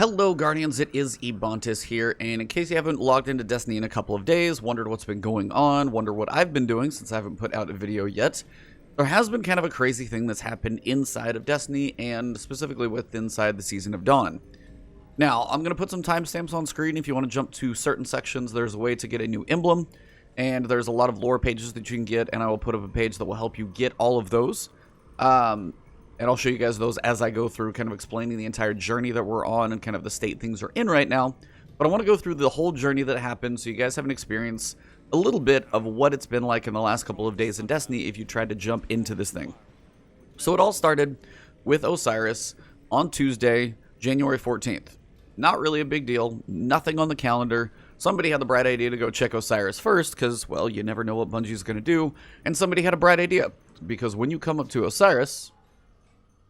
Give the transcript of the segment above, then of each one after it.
Hello Guardians, it is Ebontis here, and in case you haven't logged into Destiny in a couple of days, wondered what's been going on, wonder what I've been doing since I haven't put out a video yet, there has been kind of a crazy thing that's happened inside of Destiny, and specifically inside the Season of Dawn. Now, I'm going to put some timestamps on screen. If you want to jump to certain sections, there's a way to get a new emblem, and there's a lot of lore pages that you can get, and I will put up a page that will help you get all of those. And I'll show you guys those as I go through, kind of explaining the entire journey that we're on and kind of the state things are in right now. But I want to go through the whole journey that happened so you guys have an experience, a little bit of what it's been like in the last couple of days in Destiny if you tried to jump into this thing. So it all started with Osiris on Tuesday, January 14th. Not really a big deal, nothing on the calendar. Somebody had the bright idea to go check Osiris first because, well, you never know what Bungie's going to do. And somebody had a bright idea because when you come up to Osiris,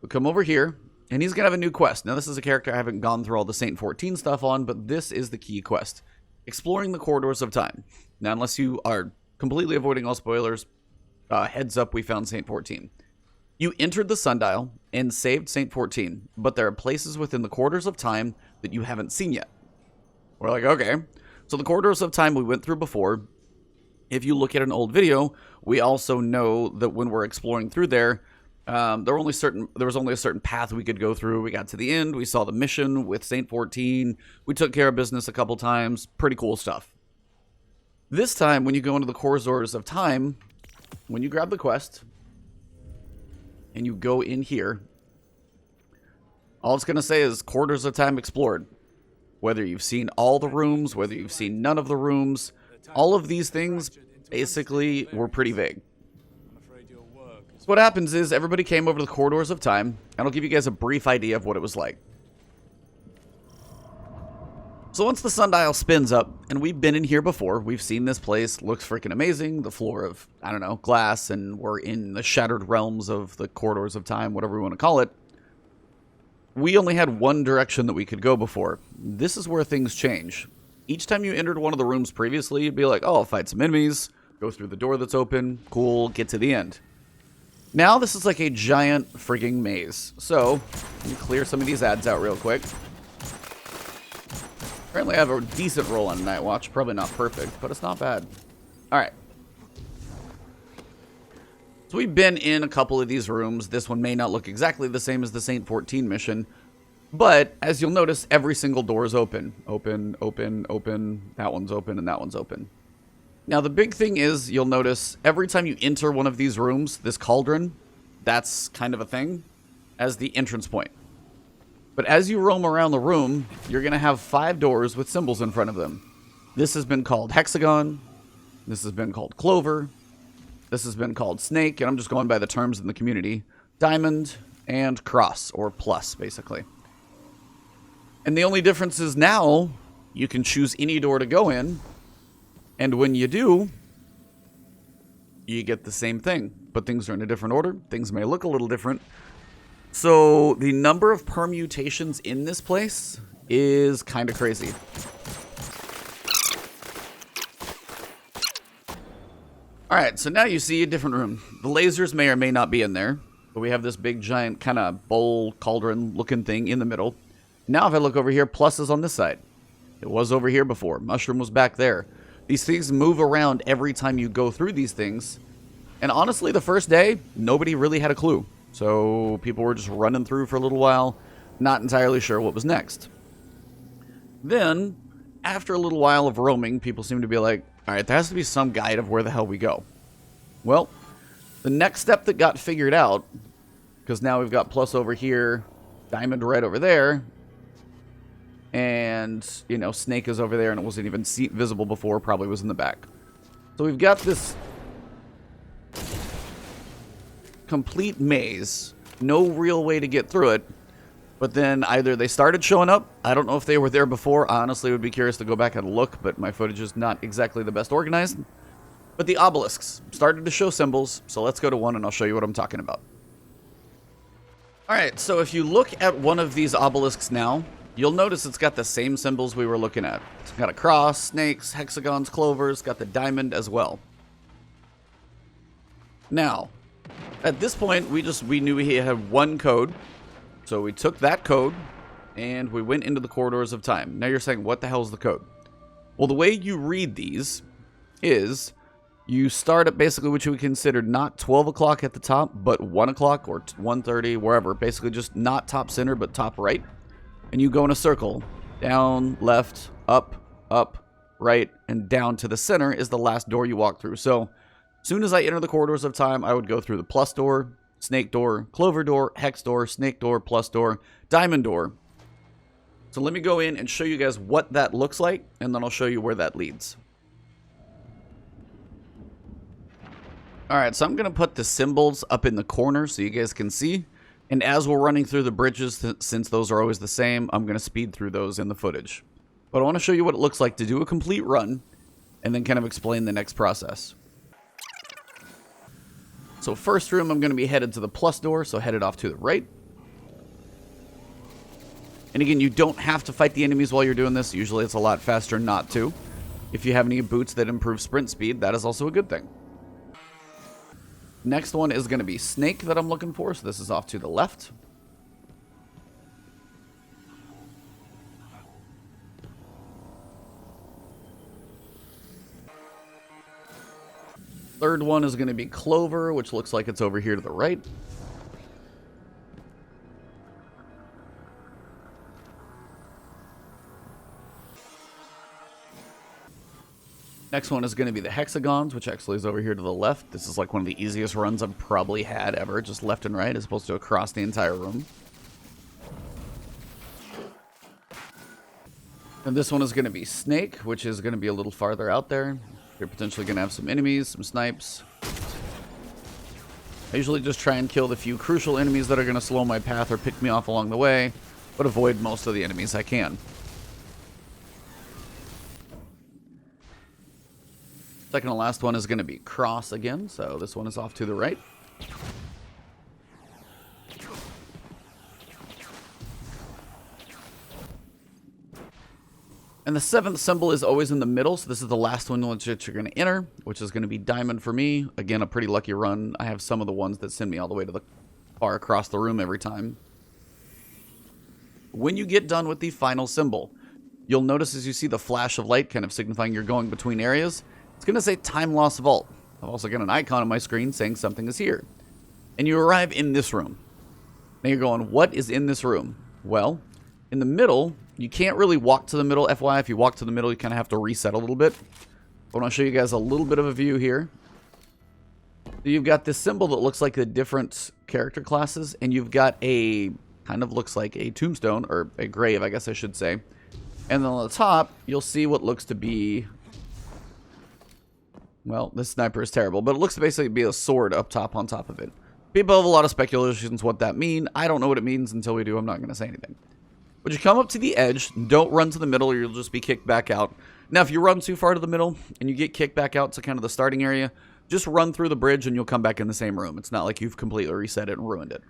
we'll come over here, and he's going to have a new quest. Now, this is a character I haven't gone through all the Saint 14 stuff on, but this is the key quest. Exploring the Corridors of Time. Now, unless you are completely avoiding all spoilers, heads up, we found Saint 14. You entered the Sundial and saved Saint 14, but there are places within the Corridors of Time that you haven't seen yet. We're like, okay. So the Corridors of Time we went through before. If you look at an old video, we also know that when we're exploring through there, there was only a certain path we could go through. We got to the end. We saw the mission with Saint 14. We took care of business a couple times. Pretty cool stuff. This time, when you go into the Corridors of Time, when you grab the quest and you go in here, all it's going to say is Corridors of Time explored. Whether you've seen all the rooms, whether you've seen none of the rooms, all of these things basically were pretty vague. So what happens is everybody came over to the Corridors of Time, and I'll give you guys a brief idea of what it was like. So once the Sundial spins up, and we've been in here before, we've seen this place, looks freaking amazing, the floor of, I don't know, glass, and we're in the shattered realms of the Corridors of Time, whatever we want to call it. We only had one direction that we could go before. This is where things change. Each time you entered one of the rooms previously, you'd be like, oh, I'll fight some enemies, go through the door that's open, cool, get to the end. Now this is like a giant frigging maze. So, let me clear some of these ads out real quick. Apparently I have a decent roll on Night Watch. Probably not perfect, but it's not bad. Alright. So we've been in a couple of these rooms. This one may not look exactly the same as the Saint 14 mission. But, as you'll notice, every single door is open. Open, open, open. That one's open, and that one's open. Now, the big thing is, you'll notice, every time you enter one of these rooms, this cauldron, that's kind of a thing, as the entrance point. But as you roam around the room, you're going to have 5 doors with symbols in front of them. This has been called Hexagon. This has been called Clover. This has been called Snake, and I'm just going by the terms in the community. Diamond and Cross, or Plus, basically. And the only difference is now, you can choose any door to go in, and when you do, you get the same thing. But things are in a different order. Things may look a little different. So the number of permutations in this place is kind of crazy. Alright, so now you see a different room. The lasers may or may not be in there. But we have this big giant kind of bowl cauldron looking thing in the middle. Now if I look over here, Plus is on this side. It was over here before. Mushroom was back there. These things move around every time you go through these things. And honestly, the first day, nobody really had a clue. So people were just running through for a little while, not entirely sure what was next. Then, after a little while of roaming, people seem to be like, alright, there has to be some guide of where the hell we go. Well, the next step that got figured out, because now we've got Plus over here, Diamond Red over there, and, you know, Snake is over there, and it wasn't even visible before, probably was in the back. So we've got this complete maze, no real way to get through it, but then either they started showing up, I don't know if they were there before, I honestly would be curious to go back and look, but my footage is not exactly the best organized. But the obelisks started to show symbols, so let's go to one and I'll show you what I'm talking about. Alright, so if you look at one of these obelisks now, you'll notice it's got the same symbols we were looking at. It's got a cross, snakes, hexagons, clovers, got the diamond as well. Now, at this point, we knew he had one code, so we took that code, and we went into the corridors of time. Now you're saying, what the hell is the code? Well, the way you read these is you start at basically what you would consider not 12 o'clock at the top, but 1 o'clock or 1:30, wherever. Basically just not top center, but top right. And you go in a circle. Down, left, up, right, and down to the center is the last door you walk through. So as soon as I enter the corridors of time, I would go through the plus door, snake door, clover door, hex door, snake door, plus door, diamond door. So let me go in and show you guys what that looks like, and then I'll show you where that leads. Alright, so I'm going to put the symbols up in the corner so you guys can see. And as we're running through the bridges, since those are always the same, I'm going to speed through those in the footage. But I want to show you what it looks like to do a complete run, and then kind of explain the next process. So first room, I'm going to be headed to the plus door, so headed off to the right. And again, you don't have to fight the enemies while you're doing this. Usually it's a lot faster not to. If you have any boots that improve sprint speed, that is also a good thing. Next one is going to be snake that I'm looking for, so this is off to the left. Third one is going to be clover, which looks like it's over here to the right. Next one is going to be the hexagons, which actually is over here to the left. This is like one of the easiest runs I've probably had ever, just left and right as opposed to across the entire room. And this one is going to be snake, which is going to be a little farther out there. You're potentially going to have some enemies, some snipes. I usually just try and kill the few crucial enemies that are going to slow my path or pick me off along the way, but avoid most of the enemies I can. Second to last one is going to be cross again, so this one is off to the right. And the seventh symbol is always in the middle, so this is the last one which you're going to enter, which is going to be diamond for me. Again, a pretty lucky run. I have some of the ones that send me all the way to the far across the room every time. When you get done with the final symbol, you'll notice as you see the flash of light kind of signifying you're going between areas, it's going to say Time Lost Vault. I've also got an icon on my screen saying something is here. And you arrive in this room. Now you're going, what is in this room? Well, in the middle, you can't really walk to the middle. FYI, if you walk to the middle, you kind of have to reset a little bit. I want to show you guys a little bit of a view here. So you've got this symbol that looks like the different character classes, and you've got a, kind of looks like a tombstone, or a grave, I guess I should say. And then on the top, you'll see what looks to be... Well, this sniper is terrible, but it looks to basically be a sword up top on top of it. People have a lot of speculations what that means. I don't know what it means until we do. I'm not going to say anything. But you come up to the edge, don't run to the middle or you'll just be kicked back out. Now, if you run too far to the middle and you get kicked back out to kind of the starting area, just run through the bridge and you'll come back in the same room. It's not like you've completely reset it and ruined it.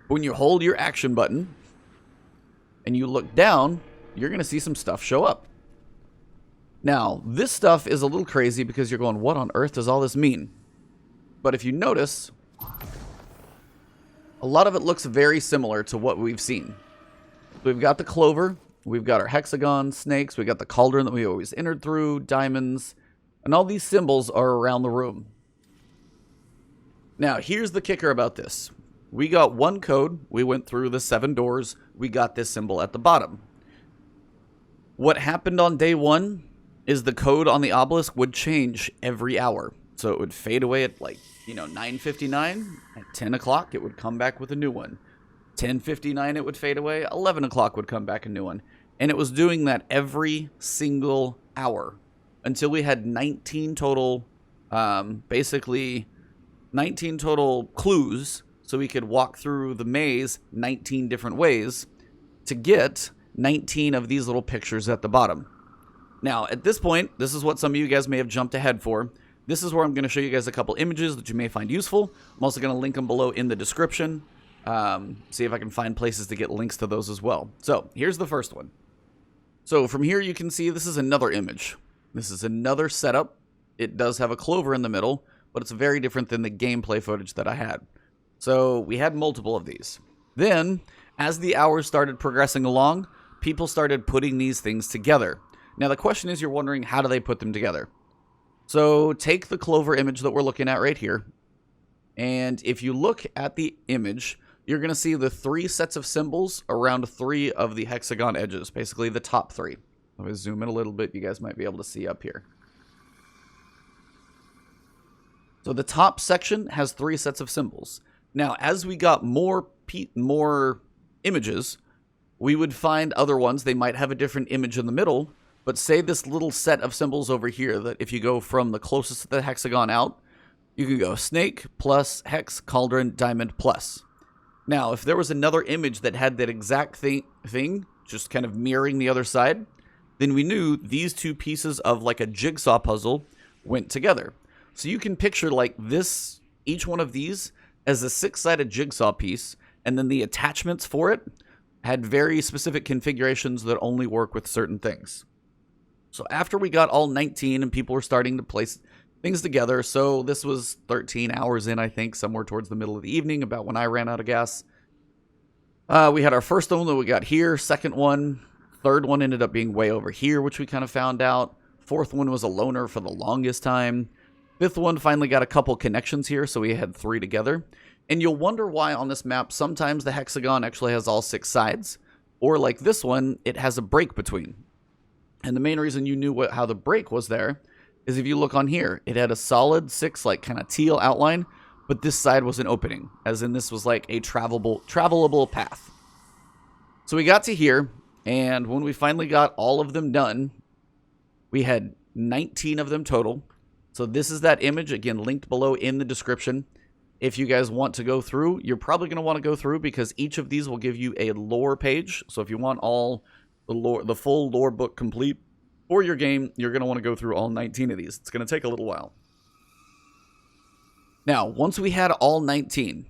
When you hold your action button and you look down, you're going to see some stuff show up. Now, this stuff is a little crazy because you're going, what on earth does all this mean? But if you notice, a lot of it looks very similar to what we've seen. We've got the clover, we've got our hexagon, snakes, we got the cauldron that we always entered through, diamonds, and all these symbols are around the room. Now, here's the kicker about this. We got one code, we went through the 7 doors, we got this symbol at the bottom. What happened on day 1 is the code on the obelisk would change every hour. So it would fade away at 9:59. At 10 o'clock, it would come back with a new one. 10:59, it would fade away. 11 o'clock would come back a new one. And it was doing that every single hour until we had 19 total, basically 19 total clues so we could walk through the maze 19 different ways to get 19 of these little pictures at the bottom. Now, at this point, this is what some of you guys may have jumped ahead for. This is where I'm going to show you guys a couple images that you may find useful. I'm also going to link them below in the description. See if I can find places to get links to those as well. So, here's the first one. So, from here you can see this is another image. This is another setup. It does have a clover in the middle, but it's very different than the gameplay footage that I had. So, we had multiple of these. Then, As the hours started progressing along, people started putting these things together. Now the question is, you're wondering, how do they put them together? So take the clover image that we're looking at right here. And if you look at the image, you're going to see the 3 sets of symbols around 3 of the hexagon edges, basically the top 3. Let me zoom in a little bit. You guys might be able to see up here. So the top section has 3 sets of symbols. Now, as we got more images, we would find other ones. They might have a different image in the middle, but say this little set of symbols over here, that if you go from the closest to the hexagon out, you can go snake plus hex, cauldron, diamond plus. Now, if there was another image that had that exact thing, just kind of mirroring the other side, then we knew these 2 pieces of like a jigsaw puzzle went together. So you can picture like this, each one of these as a 6-sided jigsaw piece, and then the attachments for it had very specific configurations that only work with certain things. So after we got all 19 and people were starting to place things together, so this was 13 hours in, I think, somewhere towards the middle of the evening, about when I ran out of gas. We had our first one that we got here, second one, third one ended up being way over here, which we kind of found out. Fourth one was a loner for the longest time. Fifth one finally got a couple connections here, so we had 3 together. And you'll wonder why on this map, sometimes the hexagon actually has all 6 sides, or like this one, it has a break between. And the main reason you knew how the break was there is if you look on here, it had a solid 6, like kind of teal outline, but this side was an opening, as in this was like a travelable path. So we got to here, and when we finally got all of them done, we had 19 of them total. So this is that image, again, linked below in the description. If you guys want to go through, you're probably going to want to go through because each of these will give you a lore page. So if you want all the lore, the full lore book complete for your game, you're going to want to go through all 19 of these. It's going to take a little while. Now, once we had all 19,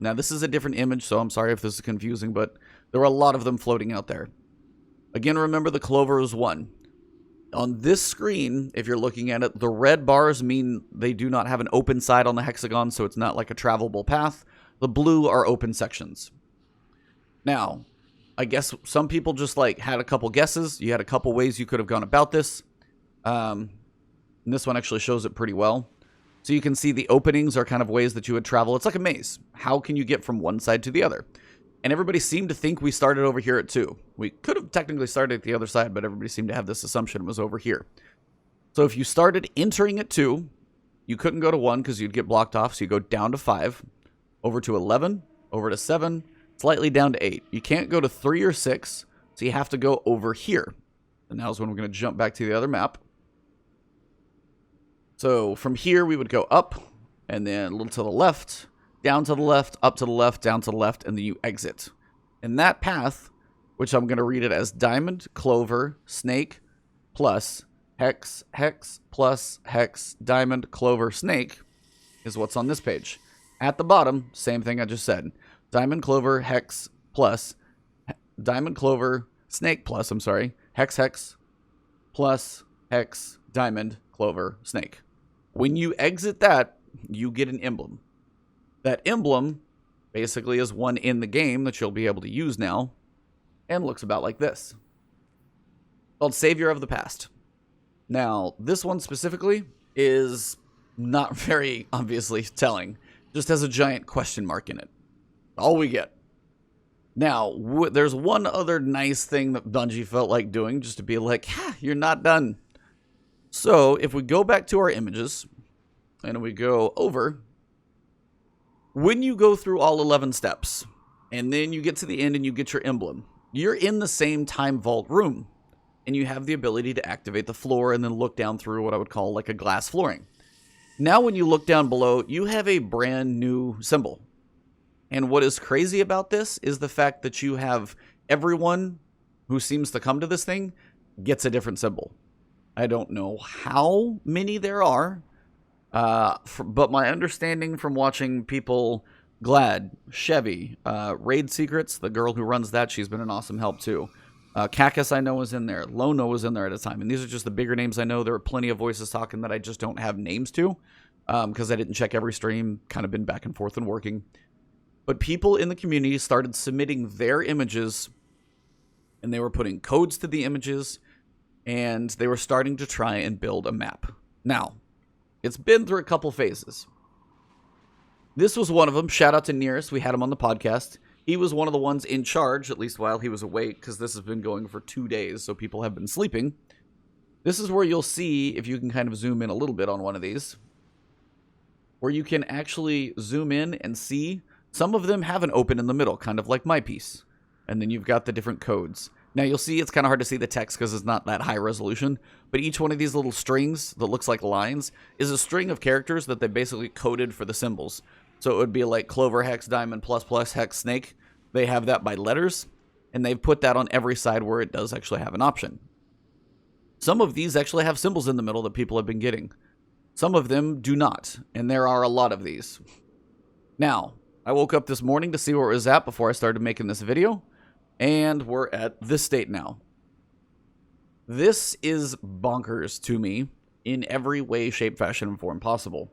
now this is a different image, so I'm sorry if this is confusing, but there were a lot of them floating out there. Again, remember the clover is 1. On this screen, if you're looking at it, the red bars mean they do not have an open side on the hexagon, so it's not like a travelable path. The blue are open sections. Now, I guess some people just like had a couple guesses. You had a couple ways you could have gone about this. And this one actually shows it pretty well. So you can see the openings are kind of ways that you would travel. It's like a maze. How can you get from one side to the other? And everybody seemed to think we started over here at 2. We could have technically started at the other side, but everybody seemed to have this assumption it was over here. So if you started entering at 2, you couldn't go to 1 because you'd get blocked off. So you go down to 5, over to 11, over to 7, slightly down to 8. You can't go to 3 or 6, so you have to go over here. And now is when we're going to jump back to the other map. So from here, we would go up, and then a little to the left, down to the left, up to the left, down to the left, and then you exit. And that path, which I'm going to read it as diamond, clover, snake, plus hex, hex, plus hex, diamond, clover, snake, is what's on this page. At the bottom, same thing I just said. Diamond, clover, hex, plus, diamond, clover, snake, plus, I'm sorry, hex, hex, plus, hex, diamond, clover, snake. When you exit that, you get an emblem. That emblem basically is one in the game that you'll be able to use now and looks about like this. Called Savior of the Past. Now, this one specifically is not very obviously telling. Just has a giant question mark in it. All we get. Now, there's one other nice thing that Bungie felt like doing just to be like, you're not done. So, if we go back to our images and we go over, when you go through all 11 steps, and then you get to the end and you get your emblem, you're in the same time vault room, and you have the ability to activate the floor and then look down through what I would call like a glass flooring. Now when you look down below, you have a brand new symbol. And what is crazy about this is the fact that you have everyone who seems to come to this thing gets a different symbol. I don't know how many there are, but my understanding from watching people, Glad, Chevy, Raid Secrets, the girl who runs that, she's been an awesome help too. Cacus I know was in there. Lono was in there at a time. And these are just the bigger names I know. There are plenty of voices talking that I just don't have names to because I didn't check every stream. Kind of been back and forth and working. But people in the community started submitting their images, and they were putting codes to the images, and they were starting to try and build a map. Now, it's been through a couple phases. This was one of them. Shout out to Nearest. We had him on the podcast. He was one of the ones in charge, at least while he was awake, because this has been going for 2 days, so people have been sleeping. This is where you'll see, if you can kind of zoom in a little bit on one of these, where you can actually zoom in and see some of them have an open in the middle, kind of like my piece. And then you've got the different codes. Now you'll see it's kind of hard to see the text because it's not that high resolution, but each one of these little strings that looks like lines is a string of characters that they basically coded for the symbols. So it would be like clover, hex, diamond, plus, plus, hex, snake. They have that by letters, and they've put that on every side where it does actually have an option. Some of these actually have symbols in the middle that people have been getting. Some of them do not, and there are a lot of these. Now, I woke up this morning to see where it was at before I started making this video, and we're at this state now. This is bonkers to me in every way, shape, fashion, and form possible.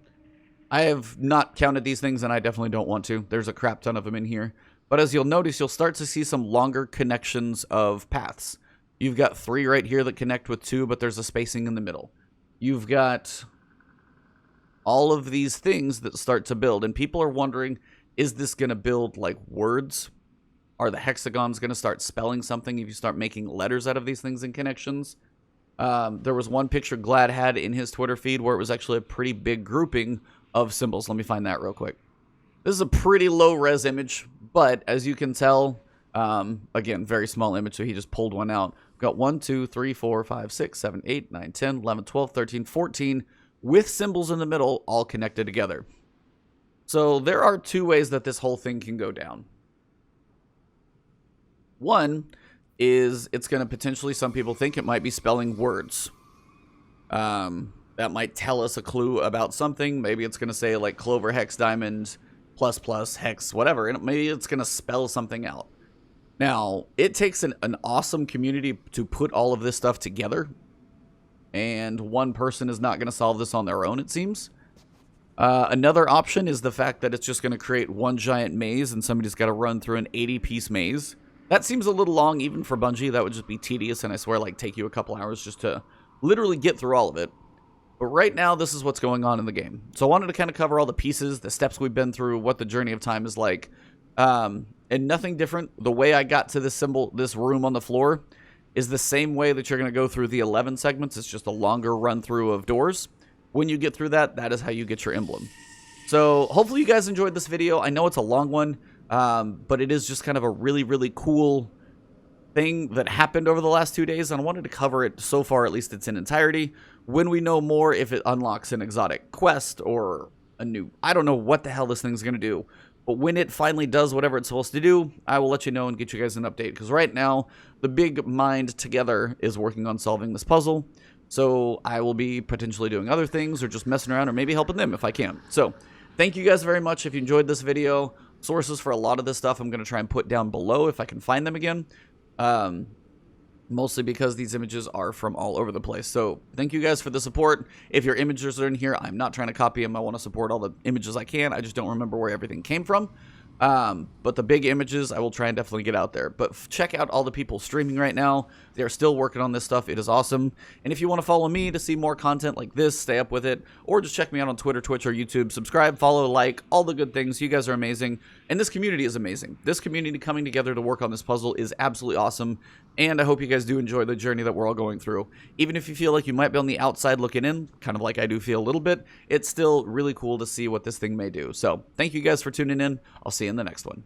I have not counted these things, and I definitely don't want to. There's a crap ton of them in here. But as you'll notice, you'll start to see some longer connections of paths. You've got 3 right here that connect with 2, but there's a spacing in the middle. You've got all of these things that start to build, and people are wondering, is this going to build like words? Are the hexagons going to start spelling something if you start making letters out of these things in connections? There was one picture Glad had in his Twitter feed where it was actually a pretty big grouping of symbols. Let me find that real quick. This is a pretty low res image, but as you can tell, again, very small image, so he just pulled one out. We've got 1, 2, 3, 4, 5, 6, 7, 8, 9, 10, 11, 12, 13, 14 with symbols in the middle all connected together. So there are 2 ways that this whole thing can go down. One is it's going to potentially, some people think it might be spelling words. That might tell us a clue about something. Maybe it's going to say like clover, hex, diamond, plus, plus, hex, whatever. And maybe it's going to spell something out. Now, it takes an awesome community to put all of this stuff together. And one person is not going to solve this on their own, it seems. Another option is the fact that it's just going to create one giant maze and somebody's got to run through an 80-piece maze. That seems a little long even for Bungie. That would just be tedious, and I swear like take you a couple hours just to literally get through all of it. But right now, this is what's going on in the game. So I wanted to kind of cover all the pieces, the steps we've been through, what the journey of time is like. And nothing different. The way I got to this symbol, this room on the floor, is the same way that you're going to go through the 11 segments. It's just a longer run through of doors. When you get through that, that is how you get your emblem. So hopefully you guys enjoyed this video. I know it's a long one, but it is just kind of a really, really cool thing that happened over the last 2 days, and I wanted to cover it so far, at least it's in entirety. When we know more, if it unlocks an exotic quest or a new, I don't know what the hell this thing's going to do, but when it finally does whatever it's supposed to do, I will let you know and get you guys an update, because right now, the big mind together is working on solving this puzzle, so I will be potentially doing other things, or just messing around, or maybe helping them if I can. So, thank you guys very much if you enjoyed this video. Sources for a lot of this stuff I'm going to try and put down below if I can find them again. Mostly because these images are from all over the place. So thank you guys for the support. If your images are in here, I'm not trying to copy them. I want to support all the images I can. I just don't remember where everything came from. But the big images, I will try and definitely get out there. But check out all the people streaming right now. They're still working on this stuff. It is awesome. And if you want to follow me to see more content like this, stay up with it. Or just check me out on Twitter, Twitch, or YouTube. Subscribe, follow, like, all the good things. You guys are amazing. And this community is amazing. This community coming together to work on this puzzle is absolutely awesome. And I hope you guys do enjoy the journey that we're all going through. Even if you feel like you might be on the outside looking in, kind of like I do feel a little bit, it's still really cool to see what this thing may do. So thank you guys for tuning in. I'll see you in the next one.